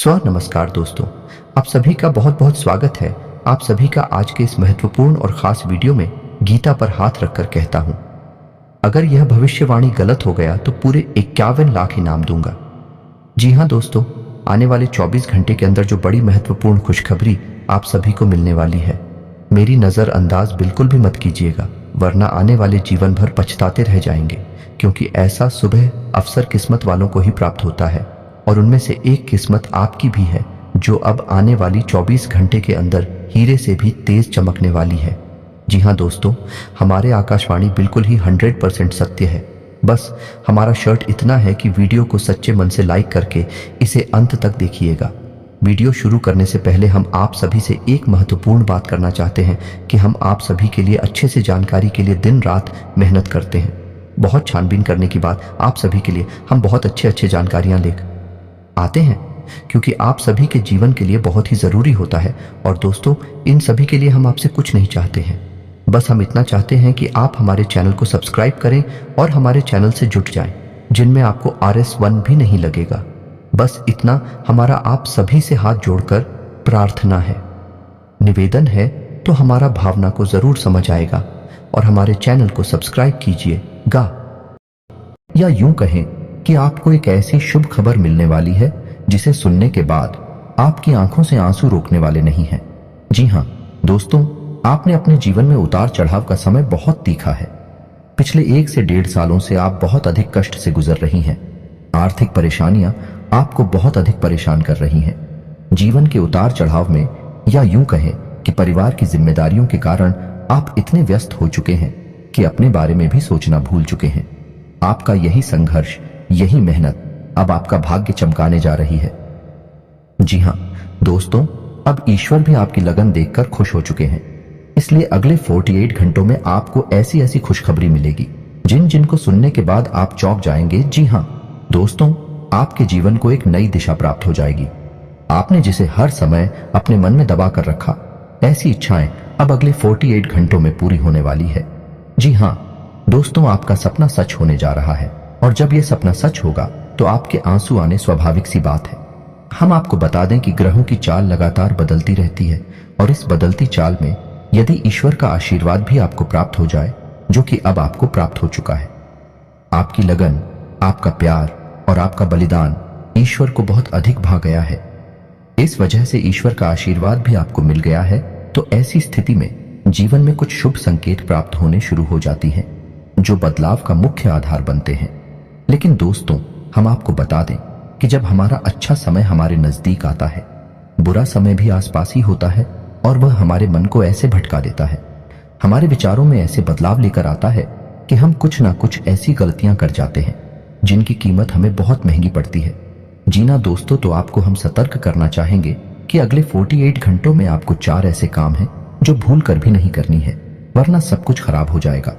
नमस्कार दोस्तों, आप सभी का बहुत बहुत स्वागत है। आप सभी का आज के इस महत्वपूर्ण और खास वीडियो में गीता पर हाथ रखकर कहता हूं, अगर यह भविष्यवाणी गलत हो गया तो पूरे 51 लाख इनाम दूंगा। जी हां दोस्तों, आने वाले 24 घंटे के अंदर जो बड़ी महत्वपूर्ण खुशखबरी आप सभी को मिलने वाली है, मेरी नज़रअंदाज बिल्कुल भी मत कीजिएगा, वरना आने वाले जीवन भर पछताते रह जाएंगे, क्योंकि ऐसा शुभ अवसर किस्मत वालों को ही प्राप्त होता है और उनमें से एक किस्मत आपकी भी है, जो अब आने वाली 24 घंटे के अंदर हीरे से भी तेज चमकने वाली है। जी हाँ दोस्तों, हमारे आकाशवाणी बिल्कुल ही 100% सत्य है। बस हमारा शर्त इतना है कि वीडियो को सच्चे मन से लाइक करके इसे अंत तक देखिएगा। वीडियो शुरू करने से पहले हम आप सभी से एक महत्वपूर्ण बात करना चाहते हैं कि हम आप सभी के लिए अच्छे से जानकारी के लिए दिन रात मेहनत करते हैं। बहुत छानबीन करने के बाद आप सभी के लिए हम बहुत अच्छे जानकारियां लेकर आते हैं, क्योंकि आप सभी के जीवन के लिए बहुत ही जरूरी होता है। और दोस्तों, इन सभी के लिए हम आपसे कुछ नहीं चाहते हैं, बस हम इतना चाहते हैं कि आप हमारे चैनल को सब्सक्राइब करें और हमारे चैनल से जुट जाएं, जिनमें आपको RS1 भी नहीं लगेगा। बस इतना हमारा आप सभी से हाथ जोड़कर प्रार्थना है, निवेदन है, तो हमारा भावना को जरूर समझ आएगा और हमारे चैनल को सब्सक्राइब कीजिएगा। या यूं कहें कि आपको एक ऐसी शुभ खबर मिलने वाली है जिसे सुनने के बाद आपकी आंखों से आंसू रोकने वाले नहीं हैं। जी हां दोस्तों, आपने अपने जीवन में उतार चढ़ाव का समय बहुत तीखा है। पिछले 1 से 1.5 सालों से आप बहुत अधिक कष्ट से गुजर रही हैं। आर्थिक परेशानियां आपको बहुत अधिक परेशान कर रही हैं। जीवन के उतार चढ़ाव में, या यूं कहें कि परिवार की जिम्मेदारियों के कारण आप इतने व्यस्त हो चुके हैं कि अपने बारे में भी सोचना भूल चुके हैं। आपका यही संघर्ष, यही मेहनत अब आपका भाग्य चमकाने जा रही है। जी हां दोस्तों, अब ईश्वर भी आपकी लगन देखकर खुश हो चुके हैं। इसलिए अगले 48 घंटों में आपको ऐसी ऐसी खुशखबरी मिलेगी जिनको सुनने के बाद आप चौंक जाएंगे। जी हां दोस्तों, आपके जीवन को एक नई दिशा प्राप्त हो जाएगी। आपने जिसे हर समय अपने मन में दबा कर रखा, ऐसी इच्छाएं अब अगले 48 घंटों में पूरी होने वाली है। जी हां दोस्तों, आपका सपना सच होने जा रहा है और जब यह सपना सच होगा तो आपके आंसू आने स्वाभाविक सी बात है। हम आपको बता दें कि ग्रहों की चाल लगातार बदलती रहती है और इस बदलती चाल में यदि ईश्वर का आशीर्वाद भी आपको प्राप्त हो जाए, जो कि अब आपको प्राप्त हो चुका है, आपकी लगन, आपका प्यार और आपका बलिदान ईश्वर को बहुत अधिक भा गया है। इस वजह से ईश्वर का आशीर्वाद भी आपको मिल गया है। तो ऐसी स्थिति में जीवन में कुछ शुभ संकेत प्राप्त होने शुरू हो जाती हैं, जो बदलाव का मुख्य आधार बनते हैं। लेकिन दोस्तों, हम आपको बता दें कि जब हमारा अच्छा समय हमारे नजदीक आता है, बुरा समय भी आसपास ही होता है और वह हमारे मन को ऐसे भटका देता है, हमारे विचारों में ऐसे बदलाव लेकर आता है कि हम कुछ ना कुछ ऐसी गलतियां कर जाते हैं जिनकी कीमत हमें बहुत महंगी पड़ती है। जीना दोस्तों, तो आपको हम सतर्क करना चाहेंगे कि अगले 48 घंटों में आपको 4 ऐसे काम हैं जो भूल कर भी नहीं करनी है, वरना सब कुछ खराब हो जाएगा,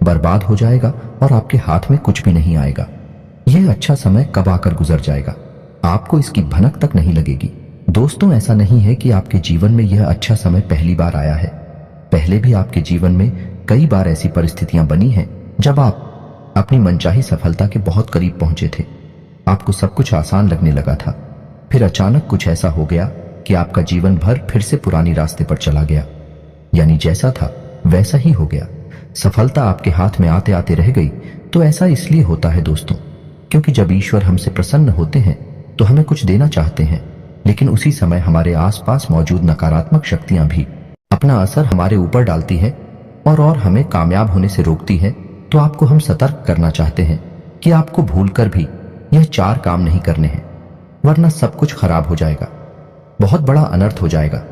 बर्बाद हो जाएगा और आपके हाथ में कुछ भी नहीं आएगा। यह अच्छा समय कब आकर गुजर जाएगा, आपको इसकी भनक तक नहीं लगेगी। दोस्तों, ऐसा नहीं है कि आपके जीवन में यह अच्छा समय पहली बार आया है। पहले भी आपके जीवन में कई बार ऐसी परिस्थितियां बनी हैं जब आप अपनी मनचाही सफलता के बहुत करीब पहुंचे थे। आपको सब कुछ आसान लगने लगा था, फिर अचानक कुछ ऐसा हो गया कि आपका जीवन भर फिर से पुरानी रास्ते पर चला गया, यानी जैसा था वैसा ही हो गया। सफलता आपके हाथ में आते आते रह गई। तो ऐसा इसलिए होता है दोस्तों, क्योंकि जब ईश्वर हमसे प्रसन्न होते हैं तो हमें कुछ देना चाहते हैं, लेकिन उसी समय हमारे आसपास मौजूद नकारात्मक शक्तियां भी अपना असर हमारे ऊपर डालती है और हमें कामयाब होने से रोकती है। तो आपको हम सतर्क करना चाहते हैं कि आपको भूलकर भी यह 4 काम नहीं करने हैं, वरना सब कुछ खराब हो जाएगा, बहुत बड़ा अनर्थ हो जाएगा।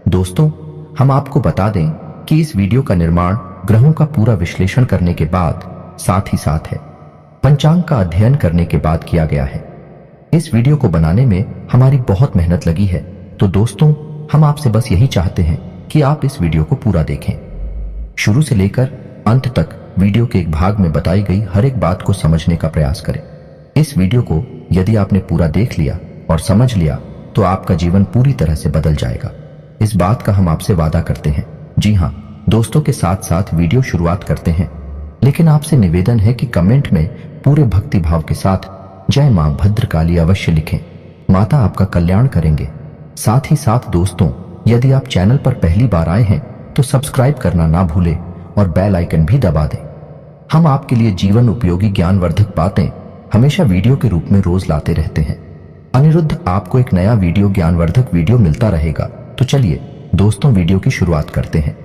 दोस्तों, हम आपको बता दें कि इस वीडियो का निर्माण ग्रहों का पूरा विश्लेषण करने के बाद, साथ ही साथ है पंचांग का अध्ययन करने के बाद किया गया है। इस वीडियो को बनाने में हमारी बहुत मेहनत लगी है। तो दोस्तों, हम आपसे बस यही चाहते हैं कि आप इस वीडियो को पूरा देखें, शुरू से लेकर अंत तक वीडियो के एक भाग में बताई गई हर एक बात को समझने का प्रयास करें। इस वीडियो को यदि आपने पूरा देख लिया और समझ लिया तो आपका जीवन पूरी तरह से बदल जाएगा। इस बात का हम आपसे वादा करते हैं। जी हां दोस्तों, के साथ साथ वीडियो शुरुआत करते हैं, लेकिन आपसे निवेदन है कि कमेंट में पूरे भक्ति भाव के साथ जय मां भद्रकाली अवश्य लिखें। माता आपका कल्याण करेंगे। साथ ही साथ दोस्तों, यदि आप चैनल पर पहली बार आए हैं तो सब्सक्राइब करना ना भूलें और बेल आइकन भी दबा दें। हम आपके लिए जीवन उपयोगी ज्ञानवर्धक बातें हमेशा वीडियो के रूप में रोज लाते रहते हैं। अनिरुद्ध आपको एक नया वीडियो ज्ञानवर्धक वीडियो मिलता रहेगा। तो चलिए दोस्तों, वीडियो की शुरुआत करते हैं।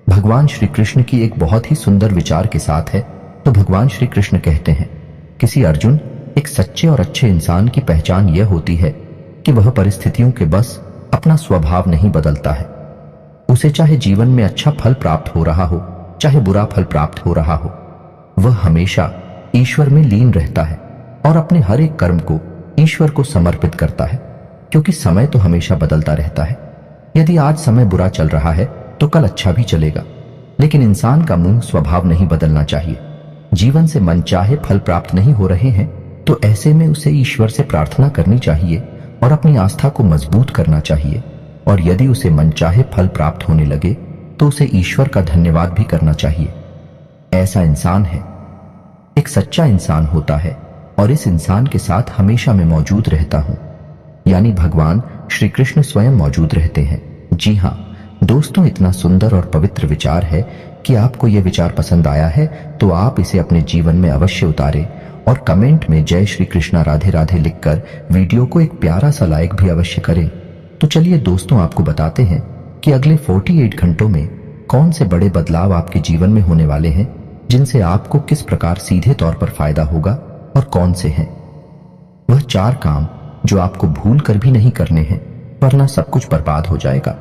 भगवान श्री कृष्ण की एक बहुत ही सुंदर विचार के साथ है। तो भगवान श्री कृष्ण कहते हैं, किसी अर्जुन, एक सच्चे और अच्छे इंसान की पहचान यह होती है कि वह परिस्थितियों के बस अपना स्वभाव नहीं बदलता है। उसे चाहे जीवन में अच्छा फल प्राप्त हो रहा हो, चाहे बुरा फल प्राप्त हो रहा हो, वह हमेशा ईश्वर में लीन रहता है और अपने हर एक कर्म को ईश्वर को समर्पित करता है। क्योंकि समय तो हमेशा बदलता रहता है। यदि आज समय बुरा चल रहा है तो कल अच्छा भी चलेगा, लेकिन इंसान का मूल स्वभाव नहीं बदलना चाहिए। जीवन से मनचाहे फल प्राप्त नहीं हो रहे हैं तो ऐसे में उसे ईश्वर से प्रार्थना करनी चाहिए और अपनी आस्था को मजबूत करना चाहिए। और यदि उसे मनचाहे फल प्राप्त होने लगे तो उसे ईश्वर का धन्यवाद भी करना चाहिए। ऐसा इंसान है, एक सच्चा इंसान होता है और इस इंसान के साथ हमेशा मैं मौजूद रहता हूं, यानी भगवान श्री कृष्ण स्वयं मौजूद रहते हैं। जी हां दोस्तों, इतना सुंदर और पवित्र विचार है कि आपको यह विचार पसंद आया है तो आप इसे अपने जीवन में अवश्य उतारें और कमेंट में जय श्री कृष्णा राधे राधे लिखकर वीडियो को एक प्यारा सा लाइक भी अवश्य करें। तो चलिए दोस्तों, आपको बताते हैं कि अगले 48 घंटों में कौन से बड़े बदलाव आपके जीवन में होने वाले हैं, जिनसे आपको किस प्रकार सीधे तौर पर फायदा होगा और कौन से हैं। वह 4 काम जो आपको भूल कर भी नहीं करने हैं, वरना सब कुछ बर्बाद हो जाएगा,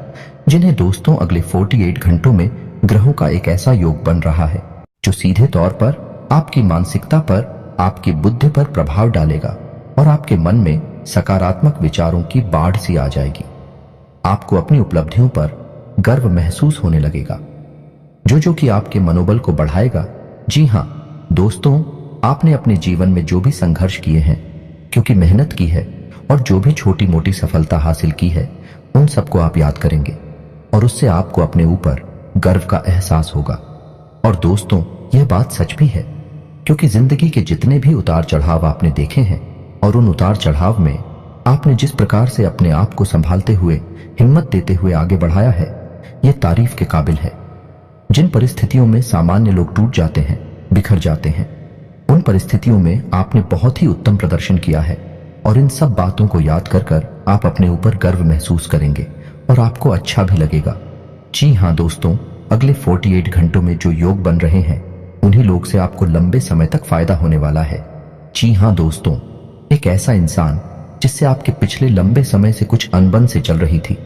जिन्हें दोस्तों अगले 48 घंटों में ग्रहों का एक ऐसा योग बन रहा है जो सीधे तौर पर आपकी मानसिकता पर, आपकी बुद्धि पर प्रभाव डालेगा और आपके मन में सकारात्मक विचारों की बाढ़ सी आ जाएगी। आपको अपनी उपलब्धियों पर गर्व महसूस होने लगेगा, जो कि आपके मनोबल को बढ़ाएगा। जी हां दोस्तों, आपने अपने जीवन में जो भी संघर्ष किए हैं, क्योंकि मेहनत की है और जो भी छोटी मोटी सफलता हासिल की है, उन सबको आप याद करेंगे और उससे आपको अपने ऊपर गर्व का एहसास होगा। और दोस्तों, यह बात सच भी है, क्योंकि जिंदगी के जितने भी उतार चढ़ाव आपने देखे हैं और उन उतार चढ़ाव में आपने जिस प्रकार से अपने आप को संभालते हुए, हिम्मत देते हुए आगे बढ़ाया है, यह तारीफ के काबिल है। जिन परिस्थितियों में सामान्य लोग टूट जाते हैं, बिखर जाते हैं, उन परिस्थितियों में आपने बहुत ही उत्तम प्रदर्शन किया है और इन सब बातों को याद कर आप अपने ऊपर गर्व महसूस करेंगे और आपको अच्छा भी लगेगा। जी हां दोस्तों, अगले 48 घंटों में जो योग बन रहे हैं, उन्हीं लोग से आपको लंबे समय तक फायदा होने वाला है। जी हां दोस्तों, एक ऐसा इंसान जिससे आपके पिछले लंबे समय से कुछ अनबन से चल रही थी,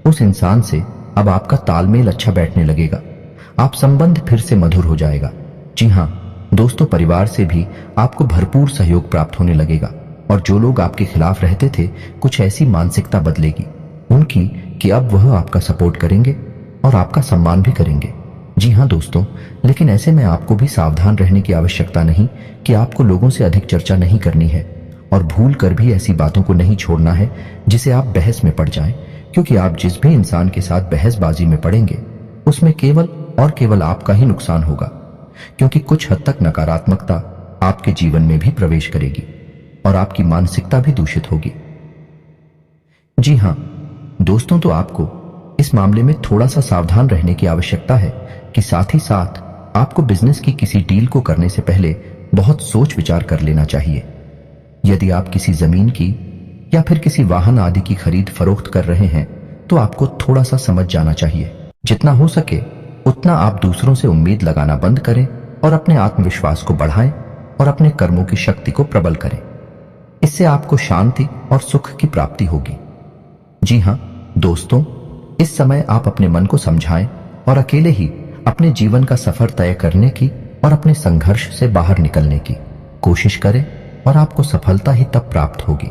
उस इंसान से अब आपका तालमेल अच्छा बैठने लगेगा। आप संबंध फिर से मधुर हो जाएगा। जी हां दोस्तों, परिवार से भी आपको भरपूर सहयोग प्राप्त होने लगेगा और जो लोग आपके खिलाफ रहते थे, कुछ ऐसी मानसिकता बदलेगी उनकी कि अब वह आपका सपोर्ट करेंगे और आपका सम्मान भी करेंगे। जी हां दोस्तों, लेकिन ऐसे में आपको भी सावधान रहने की आवश्यकता नहीं कि आपको लोगों से अधिक चर्चा नहीं करनी है और भूल कर भी ऐसी बातों को नहीं छोड़ना है जिसे आप बहस में पड़ जाएं, क्योंकि आप जिस भी इंसान के साथ बहसबाजी में पड़ेंगे उसमें केवल और केवल आपका ही नुकसान होगा, क्योंकि कुछ हद तक नकारात्मकता आपके जीवन में भी प्रवेश करेगी और आपकी मानसिकता भी दूषित होगी। जी हां दोस्तों, तो आपको इस मामले में थोड़ा सा सावधान रहने की आवश्यकता है कि साथ ही साथ आपको बिजनेस की किसी डील को करने से पहले बहुत सोच विचार कर लेना चाहिए। यदि आप किसी जमीन की या फिर किसी वाहन आदि की खरीद फरोख्त कर रहे हैं तो आपको थोड़ा सा समझ जाना चाहिए। जितना हो सके उतना आप दूसरों से उम्मीद लगाना बंद करें और अपने आत्मविश्वास को बढ़ाएं और अपने कर्मों की शक्ति को प्रबल करें। इससे आपको शांति और सुख की प्राप्ति होगी। जी हां दोस्तों, इस समय आप अपने मन को समझाएं और अकेले ही अपने जीवन का सफर तय करने की और अपने संघर्ष से बाहर निकलने की कोशिश करें और आपको सफलता ही तब प्राप्त होगी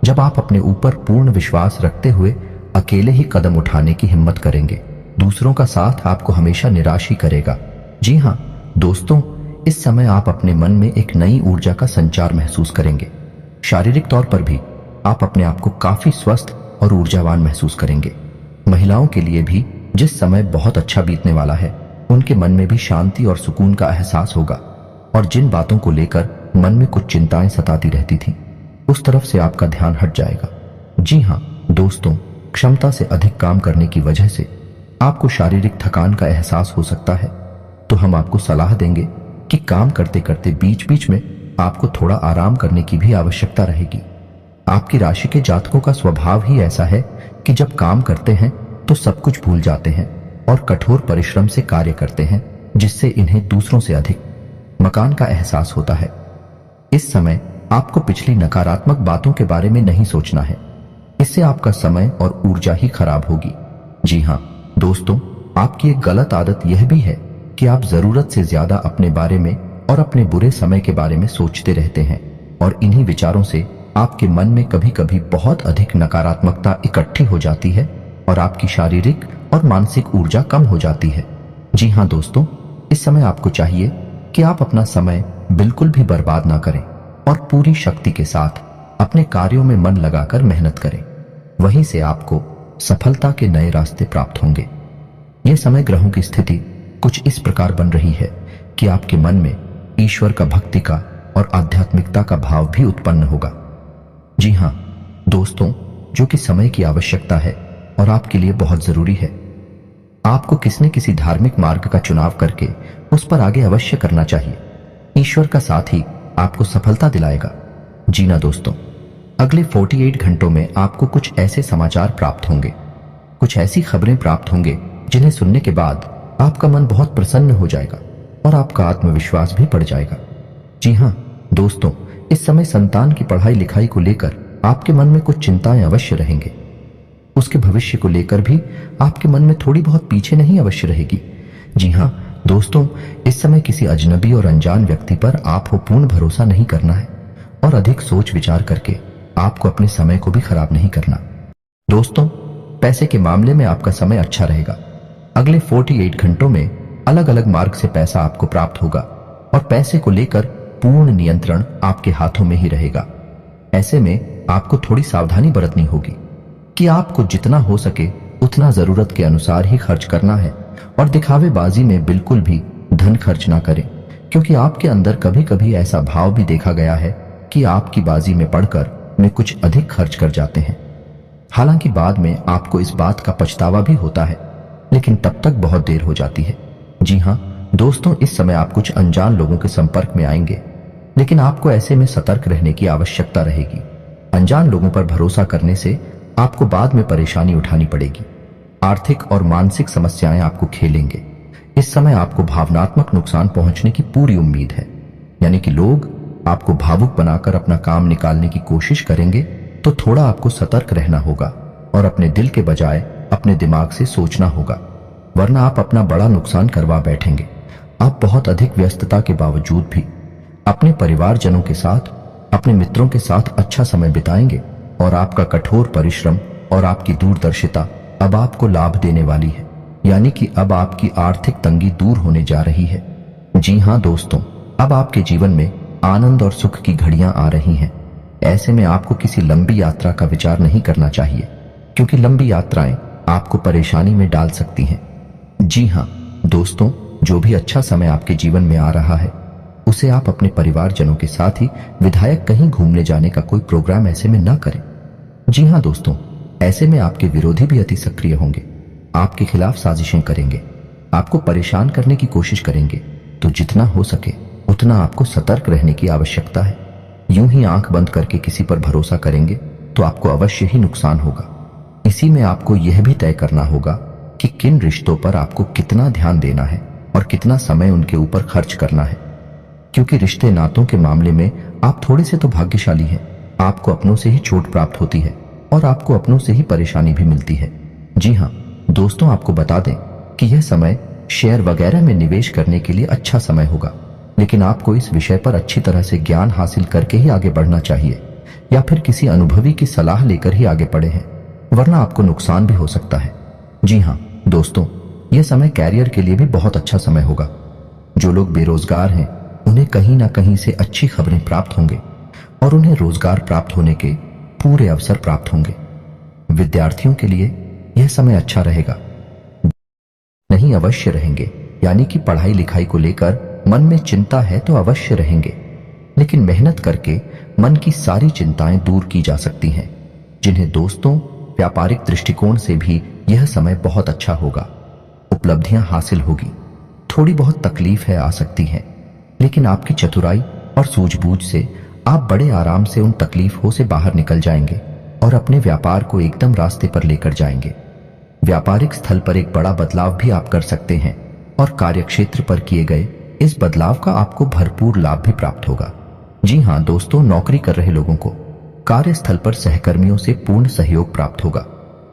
जब आप अपने ऊपर पूर्ण विश्वास रखते हुए अकेले ही कदम उठाने की हिम्मत करेंगे। दूसरों का साथ आपको हमेशा निराश ही करेगा। जी हां दोस्तों, इस समय आप अपने मन में एक नई ऊर्जा का संचार महसूस करेंगे। शारीरिक तौर पर भी आप अपने आप को काफी स्वस्थ और ऊर्जावान महसूस करेंगे। महिलाओं के लिए भी जिस समय बहुत अच्छा बीतने वाला है, उनके मन में भी शांति और सुकून का एहसास होगा और जिन बातों को लेकर मन में कुछ चिंताएं सताती रहती थीं, उस तरफ से आपका ध्यान हट जाएगा जी हाँ दोस्तों, क्षमता से अधिक काम करने की वजह से आपको शारीरिक थकान का एहसास हो सकता है, तो हम आपको सलाह देंगे कि काम करते करते बीच बीच में आपको थोड़ा आराम करने की भी आवश्यकता रहेगी। आपकी राशि के जातकों का स्वभाव ही ऐसा है कि जब काम करते हैं तो सब कुछ भूल जाते हैं और कठोर परिश्रम से कार्य करते हैं, जिससे इन्हें दूसरों से अधिक मकान का एहसास होता है। इस समय आपको पिछली नकारात्मक बातों के बारे में नहीं सोचना है, इससे आपका समय और ऊर्जा ही खराब होगी। जी हाँ दोस्तों, आपकी एक गलत आदत यह भी है कि आप जरूरत से ज्यादा अपने बारे में और अपने बुरे समय के बारे में सोचते रहते हैं और इन्हीं विचारों से आपके मन में कभी कभी बहुत अधिक नकारात्मकता इकट्ठी हो जाती है और आपकी शारीरिक और मानसिक ऊर्जा कम हो जाती है। जी हाँ दोस्तों, इस समय आपको चाहिए कि आप अपना समय बिल्कुल भी बर्बाद ना करें और पूरी शक्ति के साथ अपने कार्यों में मन लगाकर मेहनत करें। वहीं से आपको सफलता के नए रास्ते प्राप्त होंगे। यह समय ग्रहों की स्थिति कुछ इस प्रकार बन रही है कि आपके मन में ईश्वर का भक्ति का और आध्यात्मिकता का भाव भी उत्पन्न होगा। जी हाँ दोस्तों, जो कि समय की आवश्यकता है और आपके लिए बहुत जरूरी है। आपको किसी न किसी धार्मिक मार्ग का चुनाव करके उस पर आगे अवश्य करना चाहिए। ईश्वर का साथ ही आपको सफलता दिलाएगा। जी ना दोस्तों, अगले 48 घंटों में आपको कुछ ऐसे समाचार प्राप्त होंगे, कुछ ऐसी खबरें प्राप्त होंगे जिन्हें सुनने के बाद आपका मन बहुत प्रसन्न हो जाएगा और आपका आत्मविश्वास भी बढ़ जाएगा। जी हाँ दोस्तों, इस समय संतान की पढ़ाई लिखाई को लेकर आपके मन में कुछ चिंताएं अवश्य रहेंगे। उसके भविष्य को लेकर भी आपके मन में थोड़ी बहुत पीछे नहीं अवश्य रहेगी। जी हाँ दोस्तों, इस समय किसी अजनबी और अनजान व्यक्ति पर आपको पूर्ण भरोसा नहीं करना है और अधिक सोच विचार करके आपको अपने समय को भी खराब नहीं करना। दोस्तों, पैसे के मामले में आपका समय अच्छा रहेगा। अगले 48 घंटों में अलग अलग मार्ग से पैसा आपको प्राप्त होगा और पैसे को लेकर पूर्ण नियंत्रण आपके हाथों में ही रहेगा। ऐसे में आपको थोड़ी सावधानी बरतनी होगी कि आपको जितना हो सके उतना जरूरत के अनुसार ही खर्च करना है और दिखावेबाजी में बिल्कुल भी धन खर्च ना करें, क्योंकि आपके अंदर कभी कभी ऐसा भाव भी देखा गया है कि आपकी बाजी में पड़कर में कुछ अधिक खर्च कर जाते हैं। हालांकि बाद में आपको इस बात का पछतावा भी होता है, लेकिन तब तक बहुत देर हो जाती है। जी हाँ दोस्तों, इस समय आप कुछ अनजान लोगों के संपर्क में आएंगे, लेकिन आपको ऐसे में सतर्क रहने की आवश्यकता रहेगी। अनजान लोगों पर भरोसा करने से आपको बाद में परेशानी उठानी पड़ेगी। आर्थिक और मानसिक समस्याएं आपको खेलेंगे। इस समय आपको भावनात्मक नुकसान पहुंचने की पूरी उम्मीद है, यानी कि लोग आपको भावुक बनाकर अपना काम निकालने की कोशिश करेंगे, तो थोड़ा आपको सतर्क रहना होगा और अपने दिल के बजाय अपने दिमाग से सोचना होगा, वरना आप अपना बड़ा नुकसान करवा बैठेंगे। आप बहुत अधिक व्यस्तता के बावजूद भी अपने परिवारजनों के साथ, अपने मित्रों के साथ अच्छा समय बिताएंगे और आपका कठोर परिश्रम और आपकी दूरदर्शिता अब आपको लाभ देने वाली है, यानी कि अब आपकी आर्थिक तंगी दूर होने जा रही है। जी हाँ दोस्तों, अब आपके जीवन में आनंद और सुख की घड़ियां आ रही हैं। ऐसे में आपको किसी लंबी यात्रा का विचार नहीं करना चाहिए, क्योंकि लंबी यात्राएं आपको परेशानी में डाल सकती हैं। जी हाँ दोस्तों, जो भी अच्छा समय आपके जीवन में आ रहा है उसे आप अपने परिवारजनों के साथ ही विधायक कहीं घूमने जाने का कोई प्रोग्राम ऐसे में ना करें। जी हाँ दोस्तों, ऐसे में आपके विरोधी भी अति सक्रिय होंगे, आपके खिलाफ साजिशें करेंगे, आपको परेशान करने की कोशिश करेंगे। तो जितना हो सके उतना आपको सतर्क रहने की आवश्यकता है। यूं ही आंख बंद करके किसी पर भरोसा करेंगे तो आपको अवश्य ही नुकसान होगा। इसी में आपको यह भी तय करना होगा कि किन रिश्तों पर आपको कितना ध्यान देना है और कितना समय उनके ऊपर खर्च करना है, क्योंकि रिश्ते नातों के मामले में आप थोड़े से तो भाग्यशाली हैं। आपको अपनों से ही चोट प्राप्त होती है और आपको अपनों से ही परेशानी भी मिलती है। जी हाँ दोस्तों, आपको बता दें कि यह समय शेयर वगैरह में निवेश करने के लिए अच्छा समय होगा, लेकिन आपको इस विषय पर अच्छी तरह से ज्ञान हासिल करके ही आगे बढ़ना चाहिए, या फिर किसी अनुभवी की सलाह लेकर ही आगे बढ़े हैं, वरना आपको नुकसान भी हो सकता है। जी हाँ दोस्तों, यह समय कैरियर के लिए भी बहुत अच्छा समय होगा। जो लोग बेरोजगार हैं उन्हें कहीं ना कहीं से अच्छी खबरें प्राप्त होंगे और उन्हें रोजगार प्राप्त होने के पूरे अवसर प्राप्त होंगे। विद्यार्थियों के लिए यह समय अच्छा रहेगा, नहीं अवश्य रहेंगे, यानी कि पढ़ाई लिखाई को लेकर मन में चिंता है तो अवश्य रहेंगे, लेकिन मेहनत करके मन की सारी चिंताएं दूर की जा सकती हैं। जिन्हें दोस्तों व्यापारिक दृष्टिकोण से भी यह समय बहुत अच्छा होगा। उपलब्धियां हासिल होगी। थोड़ी बहुत तकलीफें आ सकती हैं, लेकिन आपकी चतुराई और सूझबूझ से आप बड़े आराम से उन तकलीफों से बाहर निकल जाएंगे और अपने व्यापार को एकदम रास्ते पर लेकर जाएंगे। व्यापारिक स्थल पर एक बड़ा बदलाव भी आप कर सकते हैं और कार्यक्षेत्र पर किए गए इस बदलाव का आपको भरपूर लाभ भी प्राप्त होगा। जी हां दोस्तों, नौकरी कर रहे लोगों को कार्यस्थल पर सहकर्मियों से पूर्ण सहयोग प्राप्त होगा,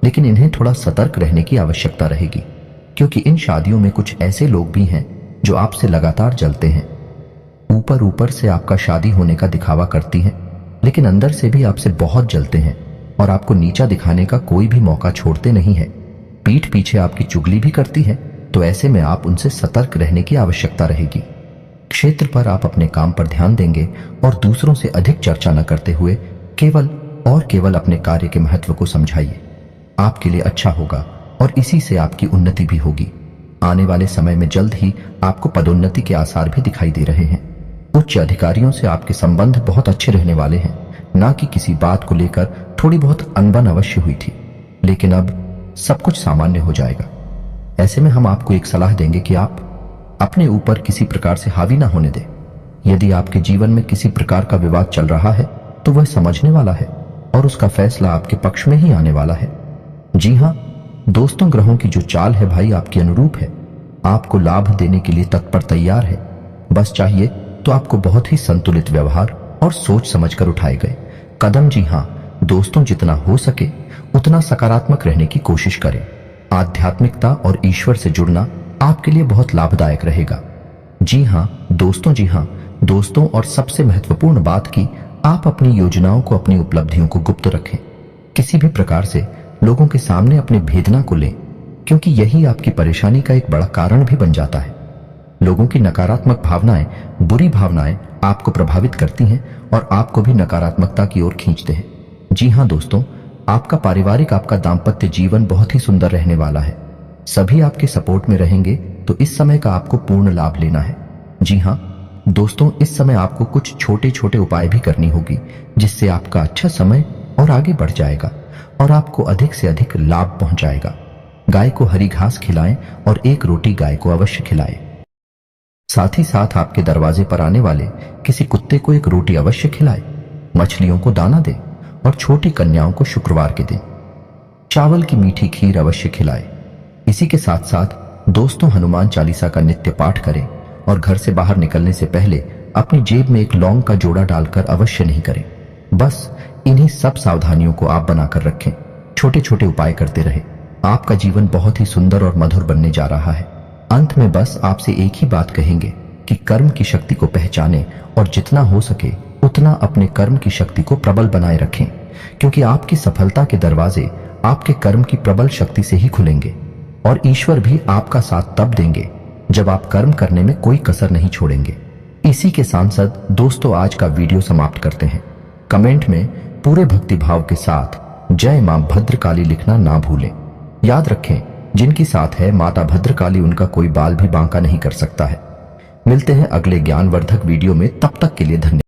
लेकिन इन्हें थोड़ा सतर्क रहने की आवश्यकता रहेगी, क्योंकि इन शादियों में कुछ ऐसे लोग भी हैं जो आपसे लगातार जलते हैं। ऊपर ऊपर से आपका शादी होने का दिखावा करती हैं, लेकिन अंदर से भी आपसे बहुत जलते हैं और आपको नीचा दिखाने का कोई भी मौका छोड़ते नहीं है। पीठ पीछे आपकी चुगली भी करती है, तो ऐसे में आप उनसे सतर्क रहने की आवश्यकता रहेगी। क्षेत्र पर आप अपने काम पर ध्यान देंगे और दूसरों से अधिक चर्चा न करते हुए केवल अपने कार्य के महत्व को समझाइए। आपके लिए अच्छा होगा और इसी से आपकी उन्नति भी होगी। आने वाले समय में जल्द ही आपको पदोन्नति के आसार भी दिखाई दे रहे हैं। उच्च अधिकारियों से आपके संबंध बहुत अच्छे रहने वाले हैं। ना कि किसी बात को लेकर थोड़ी बहुत अनबन अवश्य हुई थी, लेकिन अब सब कुछ सामान्य हो जाएगा। ऐसे में हम आपको एक सलाह देंगे कि आप अपने ऊपर किसी प्रकार से हावी ना होने दें। यदि आपके जीवन में किसी प्रकार का विवाद चल रहा है तो वह समझने वाला है और उसका फैसला आपके पक्ष में ही आने वाला है। जी हां दोस्तों, ग्रहों की जो चाल है भाई आपके अनुरूप है। आपको लाभ देने के लिए तत्पर तैयार है। बस चाहिए तो आपको बहुत ही संतुलित व्यवहार और सोच समझकर उठाए गए कदम। जी हां दोस्तों, जितना हो सके उतना सकारात्मक रहने की कोशिश करें। आध्यात्मिकता और ईश्वर से जुड़ना आपके लिए बहुत लाभदायक रहेगा। जी हां दोस्तों, और सबसे महत्वपूर्ण बात की आप अपनी योजनाओं को, अपनी उपलब्धियों को गुप्त रखें। किसी भी प्रकार से लोगों के सामने अपने भेदना को लें, क्योंकि यही आपकी परेशानी का एक बड़ा कारण भी बन जाता है। लोगों की नकारात्मक भावनाएं, बुरी भावनाएं आपको प्रभावित करती हैं और आपको भी नकारात्मकता की ओर खींचते हैं। जी हां दोस्तों, आपका पारिवारिक, आपका दाम्पत्य जीवन बहुत ही सुंदर रहने वाला है। सभी आपके सपोर्ट में रहेंगे, तो इस समय का आपको पूर्ण लाभ लेना है। जी हां दोस्तों, इस समय आपको कुछ छोटे छोटे उपाय भी करनी होगी, जिससे आपका अच्छा समय और आगे बढ़ जाएगा और आपको अधिक से अधिक लाभ पहुंचाएगा। गाय को हरी घास खिलाएं और एक रोटी गाय को अवश्य खिलाएं। साथ ही साथ आपके दरवाजे पर आने वाले किसी कुत्ते को एक रोटी अवश्य खिलाएं। मछलियों को दाना दें और छोटी कन्याओं को शुक्रवार के दिन चावल की मीठी खीर अवश्य खिलाएं। इसी के साथ साथ दोस्तों, हनुमान चालीसा का नित्य पाठ करें और घर से बाहर निकलने से पहले अपनी जेब में एक लौंग का जोड़ा डालकर अवश्य नहीं करें। बस इन्हीं सब सावधानियों को आप बनाकर रखें। छोटे छोटे उपाय करते रहे। आपका जीवन बहुत ही सुंदर और मधुर बनने जा रहा है। अंत में बस आपसे एक ही बात कहेंगे कि कर्म की शक्ति को पहचानें और जितना हो सके उतना अपने कर्म की शक्ति को प्रबल बनाए रखें, क्योंकि आपकी सफलता के दरवाजे आपके कर्म की प्रबल शक्ति से ही खुलेंगे और ईश्वर भी आपका साथ तब देंगे जब आप कर्म करने में कोई कसर नहीं छोड़ेंगे। इसी के सांसद दोस्तों, आज का वीडियो समाप्त करते हैं। कमेंट में पूरे भक्तिभाव के साथ जय मां भद्रकाली लिखना ना भूलें। याद रखें, जिनकी साथ है माता भद्रकाली, उनका कोई बाल भी बांका नहीं कर सकता है। मिलते हैं अगले ज्ञानवर्धक वीडियो में, तब तक के लिए धन्यवाद।